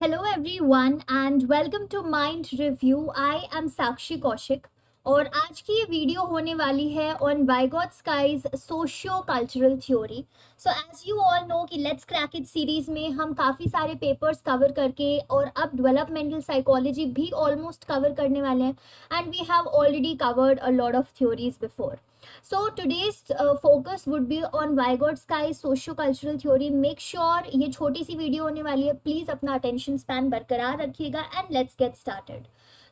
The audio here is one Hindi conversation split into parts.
Hello everyone and welcome to Mind Review. I am Sakshi Kaushik और आज की ये वीडियो होने वाली है on Vygotsky's socio cultural theory. So as you all know कि लेट्स क्रैक इट सीरीज में हम काफ़ी सारे पेपर्स कवर करके और अब डेवलपमेंटल साइकोलॉजी भी ऑलमोस्ट कवर करने वाले हैं and we have already covered a lot of theories before. So today's focus would be on Vygotsky's socio-cultural theory. Make sure ये छोटी सी वीडियो होने वाली है, प्लीज अपना अटेंशन स्पैन बरकरार रखिएगा and let's get started.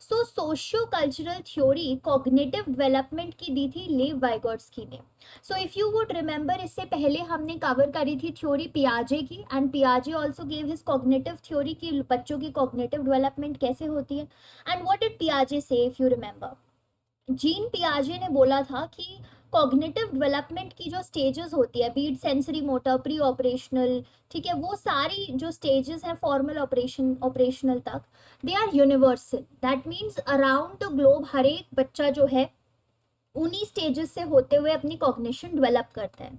So socio cultural theory cognitive development की दी थी लेव वाइगोट्स्की ने. So if you would remember, इससे पहले हमने कवर करी थी थ्योरी पियाजे की एंड पियाजे also gave his cognitive theory की बच्चों की कॉग्निटिव डेवलपमेंट कैसे होती है. एंड व्हाट डिड पियाजे से, इफ यू रिमेंबर, जीन पियाजे ने बोला था कि कॉग्निटिव डेवलपमेंट की जो स्टेजेस होती है, बीट सेंसरी मोटर, प्री ऑपरेशनल, ठीक है, वो सारी जो स्टेजेस हैं फॉर्मल ऑपरेशनल तक, they are universal. That means around the globe हर एक बच्चा जो है उन्हीं स्टेजेस से होते हुए अपनी कॉग्निशन डेवलप करता है.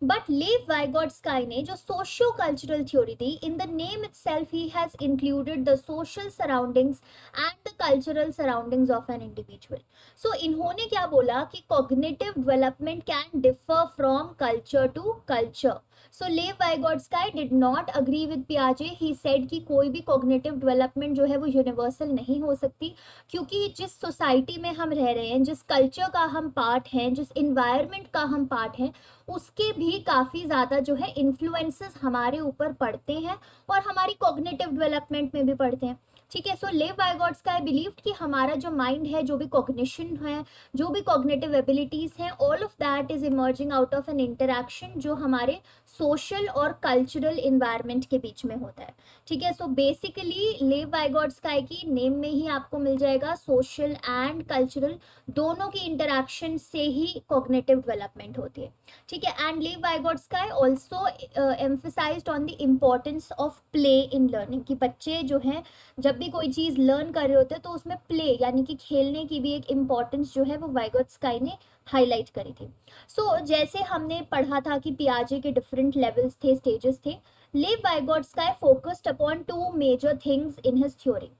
बट लेव वाइगोट्स्की ने जो सोशियो कल्चरल थ्योरी दी, इन द नेम इटसेल्फ ही has included the social surroundings and the cultural surroundings of an individual. So इन्होंने क्या बोला कि cognitive development can differ from culture to culture. So Lev Vygotsky did not agree with पियाजे. ही सेड कि कोई भी कॉग्निटिव डेवलपमेंट जो है वो यूनिवर्सल नहीं हो सकती, क्योंकि जिस सोसाइटी में हम रह रहे हैं, जिस कल्चर का हम पार्ट हैं, जिस इन्वायरमेंट का हम पार्ट हैं, उसके भी काफ़ी ज़्यादा जो है इन्फ्लुएंसेस हमारे ऊपर पड़ते हैं और हमारी कॉग्निटिव डेवलपमेंट में भी पड़ते हैं. ठीक है. सो लेव वाइगोट्स्की बिलीव्ड कि हमारा जो माइंड है, जो भी कॉग्निशन है, जो भी कॉग्निटिव एबिलिटीज हैं, all of that is emerging out of an interaction जो हमारे सोशल और कल्चरल इन्वायरमेंट के बीच में होता है. ठीक है. सो बेसिकली लेव वाइगोट्स्की की नेम में ही आपको मिल जाएगा सोशल एंड कल्चरल, दोनों की इंटरैक्शन से ही कॉग्निटिव डेवलपमेंट होती है. ठीक है. And Lev Vygotsky also emphasised on the importance of play in learning, कि बच्चे जो हैं जब भी कोई चीज़ लर्न कर रहे होते हैं तो उसमें प्ले यानी कि खेलने की भी एक इम्पॉर्टेंस जो है वो वाइगोट्स्की ने हाईलाइट करी थी. सो जैसे हमने पढ़ा था कि पियाजे के डिफरेंट लेवल्स थे, स्टेजेस थे, Lev Vygotsky focused upon two major things in his theory.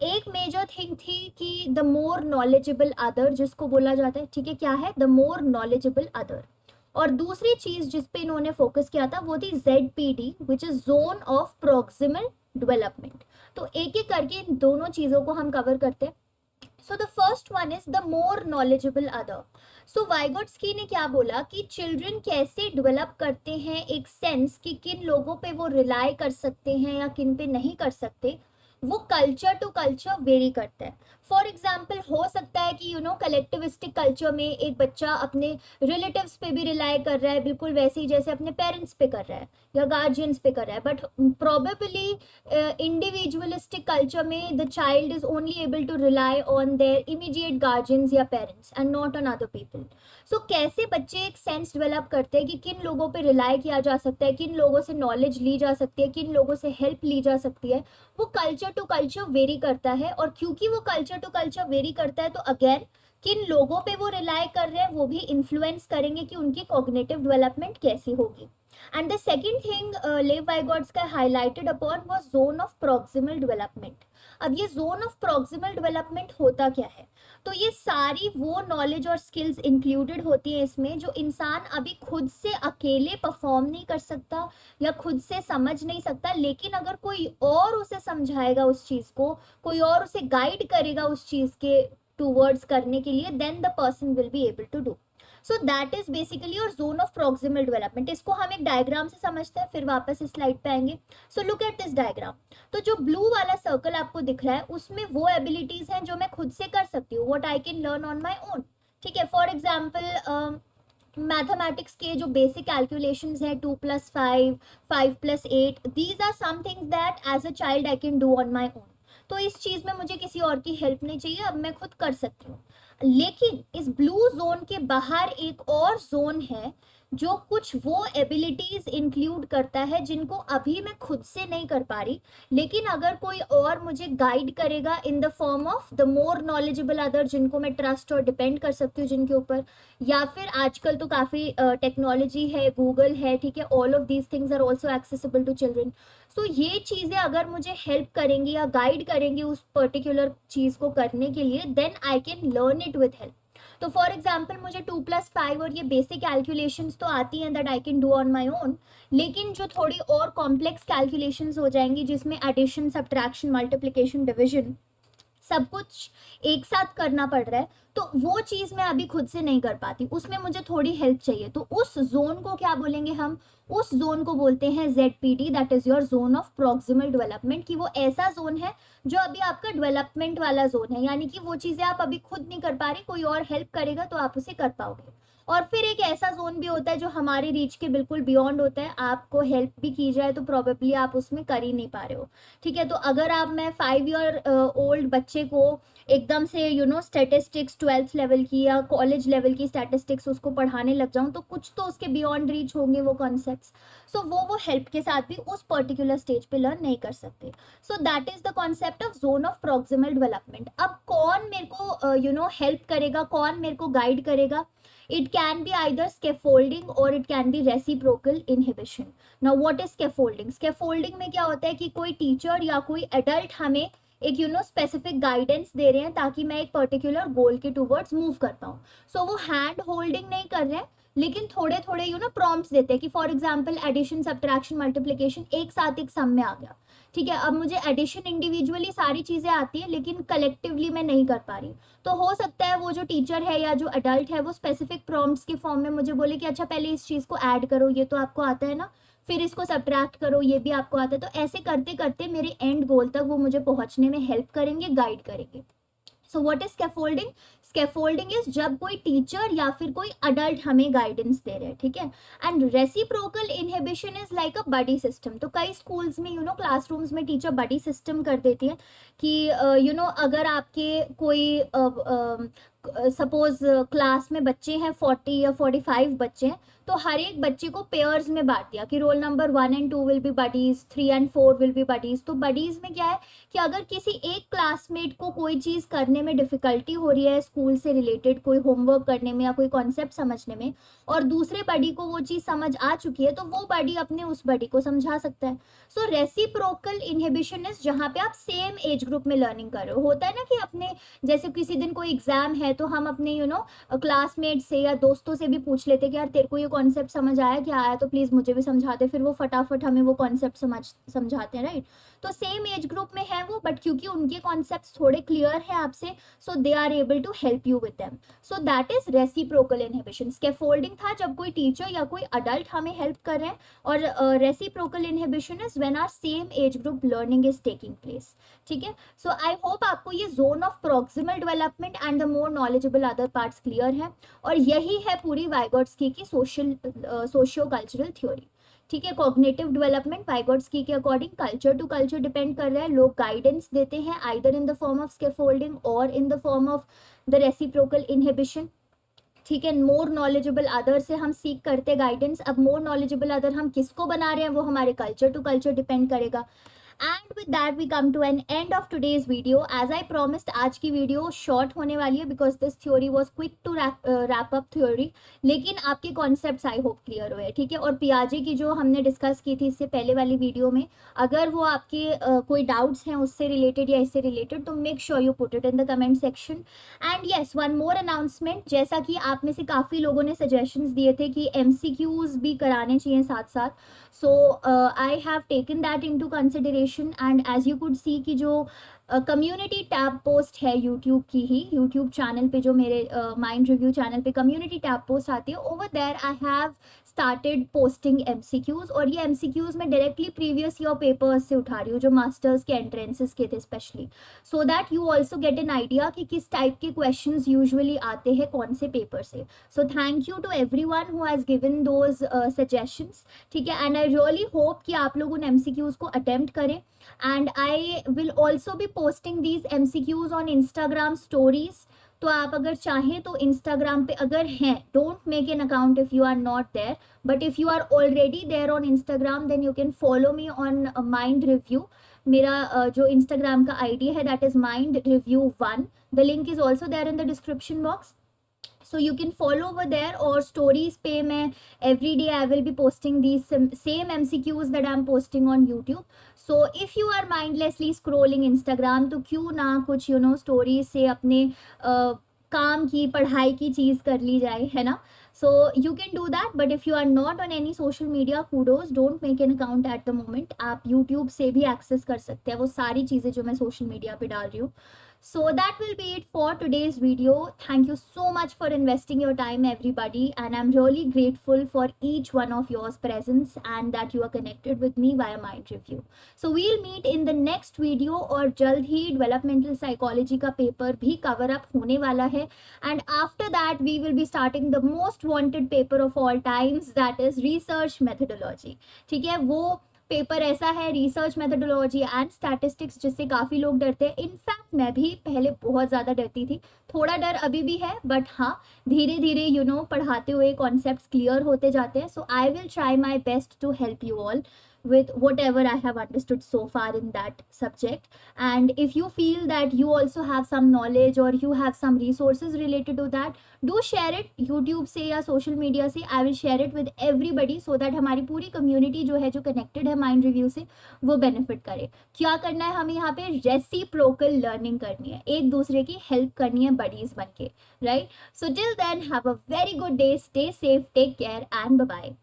एक मेजर थिंग थी कि द मोर नॉलेजेबल अदर, जिसको बोला जाता है, ठीक है, क्या है, द मोर नॉलेजेबल अदर. और दूसरी चीज जिस पे इन्होंने फोकस किया था वो थी ZPD, which is zone of proximal development. तो एक एक करके इन दोनों चीजों को हम कवर करते हैं. So the first one is the more knowledgeable other. So Vygotsky ने क्या बोला कि चिल्ड्रन कैसे डेवलप करते हैं एक सेंस कि किन लोगों पे वो रिलाई कर सकते हैं या किन पे नहीं कर सकते, वो कल्चर टू कल्चर वेरी करता है. फॉर एग्जाम्पल हो सकता है कि कलेक्टिविस्टिक कल्चर में एक बच्चा अपने रिलेटिव्स पे भी रिलाई कर रहा है, बिल्कुल वैसे ही जैसे अपने पेरेंट्स पे कर रहा है या गार्जियंस पे कर रहा है. बट प्रोबेबली इंडिविजुअलिस्टिक कल्चर में the child is only able to rely on their immediate guardians या parents and not on other people. सो कैसे बच्चे एक सेंस डेवलप करते हैं कि किन लोगों पे रिलाई किया जा सकता है, किन लोगों से नॉलेज ली जा सकती है, किन लोगों से हेल्प ली जा सकती है, वो कल्चर टू कल्चर वेरी करता है. और क्योंकि वो कल्चर टू कल्चर वेरी करता है तो अगेन किन लोगों पे वो रिलाई कर रहे हैं वो भी इन्फ्लुएंस करेंगे कि उनकी कॉग्निटिव डेवलपमेंट कैसी होगी. And the second thing Lev Vygotsky highlighted upon was zone of proximal development. अब ये जोन ऑफ प्रॉक्सिमल डेवलपमेंट होता क्या है, तो ये सारी वो नॉलेज और स्किल्स इंक्लूडेड होती है इसमें जो इंसान अभी खुद से अकेले परफॉर्म नहीं कर सकता या खुद से समझ नहीं सकता, लेकिन अगर कोई और उसे समझाएगा उस चीज़ को, कोई और उसे गाइड करेगा उस चीज़ के टूवर्ड्स करने के लिए, then the person will be able to do. So that is basically your zone of proximal development. इसको हम एक डायग्राम से समझते हैं, फिर वापस इस स्लाइड पे आएंगे. So look at this diagram. तो जो ब्लू वाला सर्कल आपको दिख रहा है उसमें वो एबिलिटीज हैं जो मैं खुद से कर सकती हूँ, what I can learn on my own. ठीक है. फॉर एग्जाम्पल मैथमेटिक्स के जो बेसिक कैलकुलेशंस हैं, 2+5, 5+8, these are some things that as a child I can do on my own. तो इस चीज़ में मुझे किसी और की हेल्प नहीं चाहिए, अब मैं खुद कर सकती हूँ. लेकिन इस ब्लू जोन के बाहर एक और जोन है जो कुछ वो एबिलिटीज इंक्लूड करता है जिनको अभी मैं खुद से नहीं कर पा रही, लेकिन अगर कोई और मुझे गाइड करेगा इन the form of the more knowledgeable other, जिनको मैं ट्रस्ट और डिपेंड कर सकती हूँ जिनके ऊपर, या फिर आजकल तो काफ़ी टेक्नोलॉजी है, गूगल है, ठीक है, all of these things are also accessible to children. So ये चीज़ें अगर मुझे हेल्प करेंगी या गाइड करेंगी उस पर्टिकुलर चीज़ को करने के लिए, then I can learn it with help. तो फॉर एग्जाम्पल मुझे 2+5 और ये बेसिक कैलकुलेशंस तो आती हैं that I can do on my own, लेकिन जो थोड़ी और कॉम्प्लेक्स कैलकुलेशंस हो जाएंगी जिसमें एडिशन, सब्ट्रैक्शन, मल्टीप्लिकेशन, डिविजन सब कुछ एक साथ करना पड़ रहा है, तो वो चीज़ मैं अभी खुद से नहीं कर पाती, उसमें मुझे थोड़ी हेल्प चाहिए। तो उस जोन को क्या बोलेंगे हम? उस जोन को बोलते हैं ZPD, that is your zone of proximal development, कि वो ऐसा जोन है जो अभी आपका डेवलपमेंट वाला जोन है, यानी कि वो चीज़ें आप अभी खुद नहीं कर पा रहे, कोई और हेल्प करेगा तो आप उसे कर पाओगे। और फिर एक ऐसा जोन भी होता है जो हमारी रीच के बिल्कुल बियॉन्ड होता है, आपको हेल्प भी की जाए तो प्रोबेबली आप उसमें कर ही नहीं पा रहे हो, ठीक है। तो अगर आप, मैं 5 ईयर ओल्ड बच्चे को एकदम से स्टैटिस्टिक्स 12th लेवल की या कॉलेज लेवल की स्टैटिस्टिक्स उसको पढ़ाने लग जाऊं, तो कुछ तो उसके बियॉन्ड रीच होंगे वो कॉन्सेप्ट्स। सो वो हेल्प के साथ भी उस पर्टिकुलर स्टेज पे लर्न नहीं कर सकते। सो that is the concept of zone of proximal development. अब कौन मेरे को हेल्प करेगा, कौन मेरे को गाइड करेगा? It can be either scaffolding or it can be reciprocal inhibition. Now what is scaffolding? Scaffolding में क्या होता है कि कोई टीचर या कोई एडल्ट हमें एक स्पेसिफिक गाइडेंस दे रहे हैं ताकि मैं एक पर्टिकुलर गोल के टूवर्ड्स मूव कर पाऊँ। सो वो हैंड होल्डिंग नहीं कर रहे हैं, लेकिन थोड़े थोड़े प्रॉम्प्ट्स देते हैं कि for example addition, subtraction, multiplication एक साथ एक सम में आ गया, ठीक है। अब मुझे एडिशन इंडिविजुअली सारी चीज़ें आती है लेकिन कलेक्टिवली मैं नहीं कर पा रही, तो हो सकता है वो जो टीचर है या जो अडल्ट है वो स्पेसिफिक प्रॉम्प्ट्स के फॉर्म में मुझे बोले कि अच्छा पहले इस चीज़ को ऐड करो, ये तो आपको आता है ना, फिर इसको सब्ट्रैक्ट करो, ये भी आपको आता है। तो ऐसे करते करते मेरे एंड गोल तक वो मुझे पहुंचने में हेल्प करेंगे, गाइड करेंगे। So what is scaffolding? Scaffolding is जब कोई टीचर या फिर कोई अडल्ट हमें गाइडेंस दे रहे हैं, ठीक है। And reciprocal inhibition is like a buddy system. तो कई स्कूल्स में क्लासरूम्स में टीचर बडी सिस्टम कर देती है कि अगर आपके कोई सपोज क्लास में बच्चे हैं 40 या 45 बच्चे हैं, तो हर एक बच्चे को पेयर्स में बांट दिया कि roll number 1 and 2 will be buddies, 3 and 4 will be buddies. तो बडीज में क्या है कि अगर किसी एक क्लासमेट को कोई चीज़ करने में डिफिकल्टी हो रही है स्कूल से रिलेटेड, कोई होमवर्क करने में या कोई कॉन्सेप्ट समझने में, और दूसरे बडी को वो चीज़ समझ आ चुकी है, तो वो बडी अपने उस बडी को समझा सकता है। सो रेसिप्रोकल इनहिबिशन इज जहाँ पे आप सेम एज ग्रुप में लर्निंग कर रहे हो। होता है ना कि अपने जैसे किसी दिन कोई एग्जाम है तो हम अपने क्लासमेट से या दोस्तों से भी पूछ लेते कि यार तेरे को ये कॉन्सेप्ट समझ आया, क्या आया, तो प्लीज़ मुझे भी समझाते, फिर वो फटाफट हमें वो कॉन्सेप्ट समझाते हैं, राइट। तो सेम एज ग्रुप में है वो, बट क्योंकि उनके कॉन्सेप्ट्स थोड़े क्लियर है आपसे, so they are able to help you with them. So that is reciprocal inhibition. Scaffolding था जब कोई टीचर या कोई अडल्ट हमें हेल्प कर रहे हैं, और reciprocal inhibition is when are same age group learning is taking place, ठीक है। सो आई होप आपको ये zone of proximal development and the more knowledgeable other parts clear है, और यही है पूरी वाइगोट्स्की की सोशियो कल्चरल थ्योरी, ठीक है। कॉग्निटिव डेवलपमेंट वाइगोट्स्की के according culture to culture depend कर रहा है। लोग गाइडेंस देते हैं either in the form of scaffolding or in the form of the reciprocal inhibition, ठीक है। मोर नॉलेजेबल अदर से हम सीख करते गाइडेंस। अब मोर नॉलेजेबल अदर हम किसको बना रहे हैं वो हमारे कल्चर टू कल्चर डिपेंड करेगा। And with that we come to an end of today's video. As I promised आज की वीडियो शॉर्ट होने वाली है because this theory was quick to wrap up theory, लेकिन आपके कॉन्सेप्ट्स आई होप क्लियर हुए, ठीक है। और पियाजे की जो हमने डिस्कस की थी इससे पहले वाली वीडियो में, अगर वो आपके कोई डाउट्स हैं उससे रिलेटेड या इससे रिलेटेड, तो make sure you put it in the comment section. And yes, one more announcement, जैसा कि आप में से काफ़ी लोगों ने सजेशंस दिए थे कि MCQs भी कराने चाहिए साथ साथ, so I have taken that into consideration. And as you could see कि जो कम्युनिटी टैब पोस्ट है यूट्यूब की ही, यूट्यूब चैनल पे जो मेरे माइंड रिव्यू चैनल पे कम्युनिटी टैब पोस्ट आती है, over there I have started posting MCQs, और ये MCQs मैं डायरेक्टली प्रीवियस ईयर पेपर्स से उठा रही हूँ जो मास्टर्स के एंट्रेंसेस के थे specially, so that you also get an idea कि किस टाइप के क्वेश्चंस यूजुअली आते हैं कौन से पेपर से। So thank you to everyone who has given those suggestions, ठीक है। एंड आई रियली होप कि आप लोग उन MCQs को अटेम्प्ट करें, and I will also be posting these MCQs on Instagram stories, तो आप अगर चाहें तो इंस्टाग्राम पे अगर हैं, don't make an account if you are not there, but if you are already there on Instagram then you can follow me on mind review. मेरा जो इंस्टाग्राम का आईडी है that is mind review 1. The link is also there in the description box, so you can follow over there. और stories पे मैं every day I will be posting these same MCQs that I'm posting on YouTube. so if you are mindlessly scrolling Instagram तो क्यों ना कुछ stories से अपने काम की पढ़ाई की चीज़ कर ली जाए, है ना. so you can do that, but if you are not on any social media, kudos, don't make an account at the moment. आप YouTube से भी access कर सकते हैं वो सारी चीज़ें जो मैं social media पे डाल रही हूँ. So that will be it for today's video. Thank you so much for investing your time, everybody, and I'm really grateful for each one of yours presence and that you are connected with me via Mind Review. So we'll meet in the next video और जल्द ही developmental psychology का paper भी cover up होने वाला है, and after that we will be starting the most wanted paper of all times, that is research methodology. ठीक है, वो पेपर ऐसा है रिसर्च मेथोडोलॉजी एंड स्टैटिस्टिक्स जिससे काफ़ी लोग डरते हैं. इनफैक्ट मैं भी पहले बहुत ज़्यादा डरती थी, थोड़ा डर अभी भी है, बट हाँ धीरे धीरे पढ़ाते हुए कॉन्सेप्ट्स क्लियर होते जाते हैं. So I will try my best to help you all with whatever I have understood so far in that subject. And if you feel that you also have some knowledge or you have some resources related to that, do share it YouTube से या social media से. I will share it with everybody so that हमारी पूरी community जो है जो connected है Mind Review से वो benefit करे. क्या करना है हमें यहाँ पे reciprocal learning करनी है, एक दूसरे की help करनी है buddies बन के, right? So till then have a very good day, stay safe, take care and bye bye.